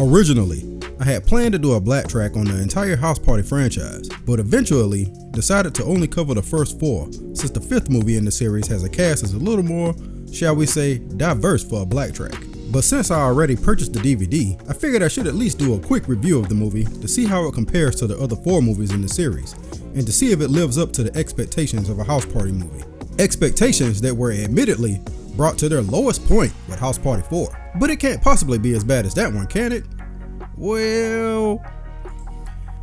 Originally, I had planned to do a Black track on the entire House Party franchise, but eventually decided to only cover the first 4 since the 5th movie in the series has a cast that's a little more, shall we say, diverse for a Black track. But since I already purchased the DVD, I figured I should at least do a quick review of the movie to see how it compares to the other 4 movies in the series, and to see if it lives up to the expectations of a House Party movie. Expectations that were admittedly brought to their lowest point with House Party 4. But it can't possibly be as bad as that one, can it? Well,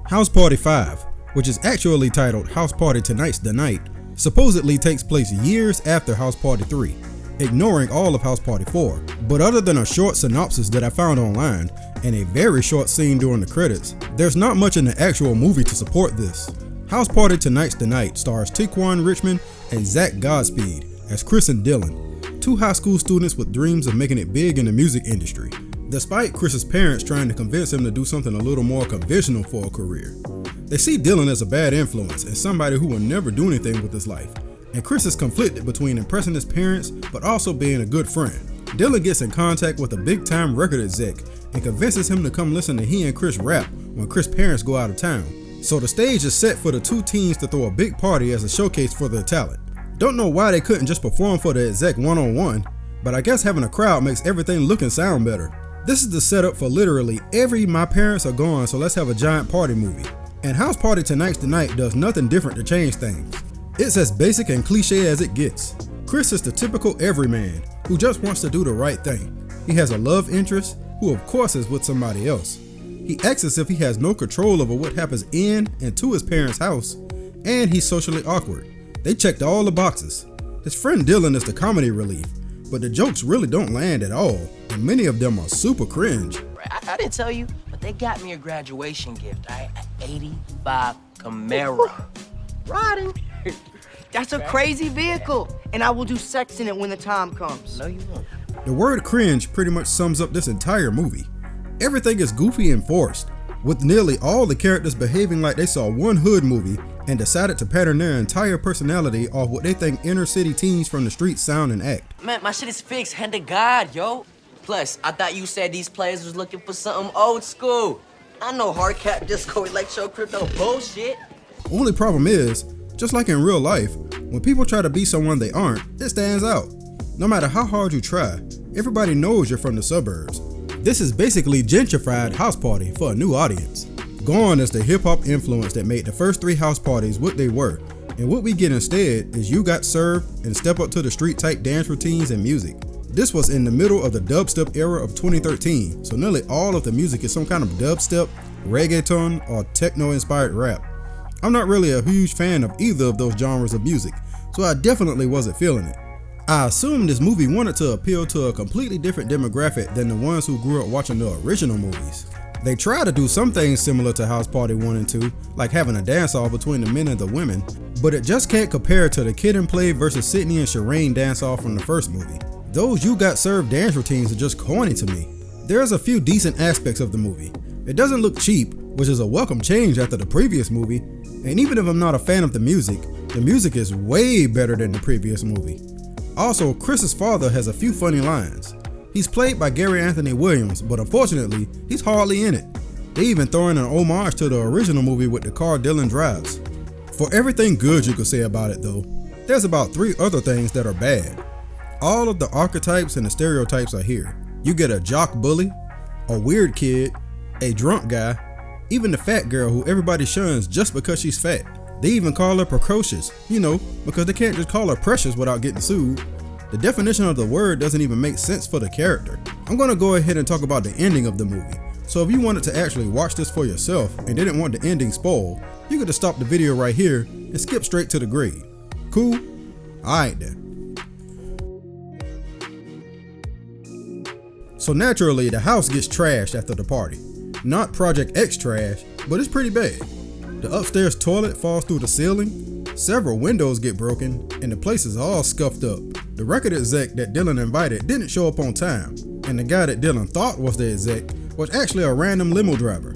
House Party 5, which is actually titled House Party Tonight's the Night, supposedly takes place years after House Party 3, ignoring all of House Party 4. But other than a short synopsis that I found online and a very short scene during the credits, there's not much in the actual movie to support this. House Party Tonight's the Night stars Tiquan Richmond and Zach Godspeed as Chris and Dylan, 2 high school students with dreams of making it big in the music industry, despite Chris's parents trying to convince him to do something a little more conventional for a career. They see Dylan as a bad influence and somebody who will never do anything with his life, and Chris is conflicted between impressing his parents but also being a good friend. Dylan gets in contact with a big-time record exec and convinces him to come listen to he and Chris rap when Chris' parents go out of town. So the stage is set for the 2 teens to throw a big party as a showcase for their talent. Don't know why they couldn't just perform for the exec one-on-one, but I guess having a crowd makes everything look and sound better. This is the setup for literally every "my parents are gone, so let's have a giant party" movie. And House Party Tonight's the Night does nothing different to change things. It's as basic and cliche as it gets. Chris is the typical everyman who just wants to do the right thing. He has a love interest who of course is with somebody else. He acts as if he has no control over what happens in and to his parents' house, and he's socially awkward. They checked all the boxes. His friend Dylan is the comedy relief, but the jokes really don't land at all, and many of them are super cringe. I didn't tell you, but they got me a graduation gift, right? An 85 Camaro. Riding. That's a crazy vehicle, and I will do sex in it when the time comes. No, you won't. The word cringe pretty much sums up this entire movie. Everything is goofy and forced, with nearly all the characters behaving like they saw one hood movie and decided to pattern their entire personality off what they think inner city teens from the streets sound and act. Man, my shit is fixed, hand to God, yo. Plus, I thought you said these players was looking for something old school. I know hard cap, disco, electro, crypto bullshit. Only problem is, just like in real life, when people try to be someone they aren't, it stands out. No matter how hard you try, everybody knows you're from the suburbs. This is basically gentrified House Party for a new audience. Gone is the hip-hop influence that made the first 3 house parties what they were, and what we get instead is You Got Served and Step Up to the Street type dance routines and music. This was in the middle of the dubstep era of 2013, so nearly all of the music is some kind of dubstep, reggaeton, or techno-inspired rap. I'm not really a huge fan of either of those genres of music, so I definitely wasn't feeling it. I assumed this movie wanted to appeal to a completely different demographic than the ones who grew up watching the original movies. They try to do some things similar to House Party 1 and 2, like having a dance-off between the men and the women, but it just can't compare to the Kid and Play versus Sydney and Shireen dance-off from the first movie. Those You Got Served dance routines are just corny to me. There's a few decent aspects of the movie. It doesn't look cheap, which is a welcome change after the previous movie, and even if I'm not a fan of the music is way better than the previous movie. Also, Chris's father has a few funny lines. He's played by Gary Anthony Williams, but unfortunately, he's hardly in it. They even throw in an homage to the original movie with the car Dylan drives. For everything good you could say about it though, there's about 3 other things that are bad. All of the archetypes and the stereotypes are here. You get a jock bully, a weird kid, a drunk guy, even the fat girl who everybody shuns just because she's fat. They even call her precocious, because they can't just call her precious without getting sued. The definition of the word doesn't even make sense for the character. I'm gonna go ahead and talk about the ending of the movie. So if you wanted to actually watch this for yourself and didn't want the ending spoiled, you could have stopped the video right here and skipped straight to the grade. Cool? Alright then. So naturally, the house gets trashed after the party. Not Project X trash, but it's pretty bad. The upstairs toilet falls through the ceiling, several windows get broken, and the place is all scuffed up. The record exec that Dylan invited didn't show up on time, and the guy that Dylan thought was the exec was actually a random limo driver.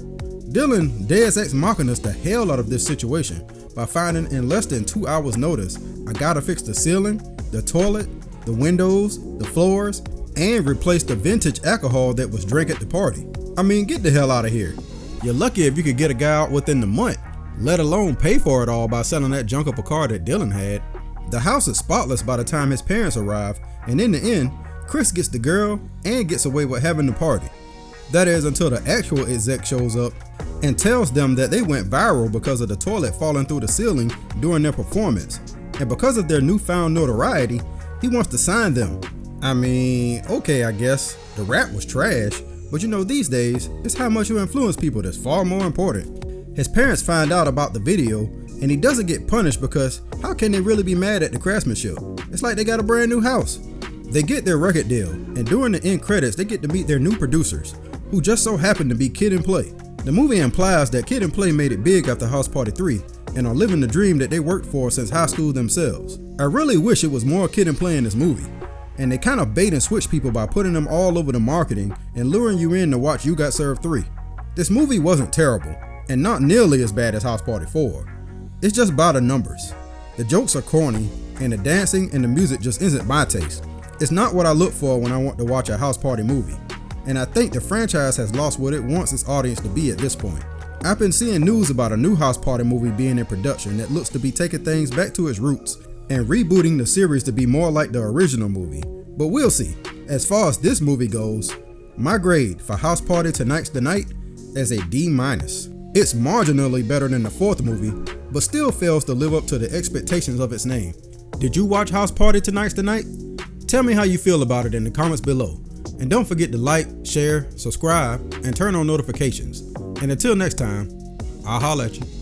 Dylan Deus Ex Machina the hell out of this situation by finding in less than 2 hours notice, I gotta fix the ceiling, the toilet, the windows, the floors, and replace the vintage alcohol that was drank at the party. I mean, get the hell out of here. You're lucky if you could get a guy out within the month, let alone pay for it all by selling that junk of a car that Dylan had. The house is spotless by the time his parents arrive, and in the end, Chris gets the girl and gets away with having the party. That is until the actual exec shows up and tells them that they went viral because of the toilet falling through the ceiling during their performance. And because of their newfound notoriety, he wants to sign them. I mean, okay, I guess the rap was trash, but you know, these days, it's how much you influence people that's far more important. His parents find out about the video, and he doesn't get punished because how can they really be mad at the craftsmanship? It's like they got a brand new house. They get their record deal, and during the end credits, they get to meet their new producers, who just so happen to be Kid and Play. The movie implies that Kid and Play made it big after House Party 3, and are living the dream that they worked for since high school themselves. I really wish it was more Kid and Play in this movie. And they kind of bait and switch people by putting them all over the marketing and luring you in to watch You Got Served 3. This movie wasn't terrible, and not nearly as bad as House Party 4. It's just by the numbers. The jokes are corny, and the dancing and the music just isn't my taste. It's not what I look for when I want to watch a house party movie, and I think the franchise has lost what it wants its audience to be at this point. I've been seeing news about a new house party movie being in production that looks to be taking things back to its roots and rebooting the series to be more like the original movie, but we'll see. As far as this movie goes, my grade for House Party Tonight's the Night is a D-. It's marginally better than the fourth movie, but still fails to live up to the expectations of its name. Did you watch House Party Tonight's the Night? Tell me how you feel about it in the comments below. And don't forget to like, share, subscribe, and turn on notifications. And until next time, I'll holler at you.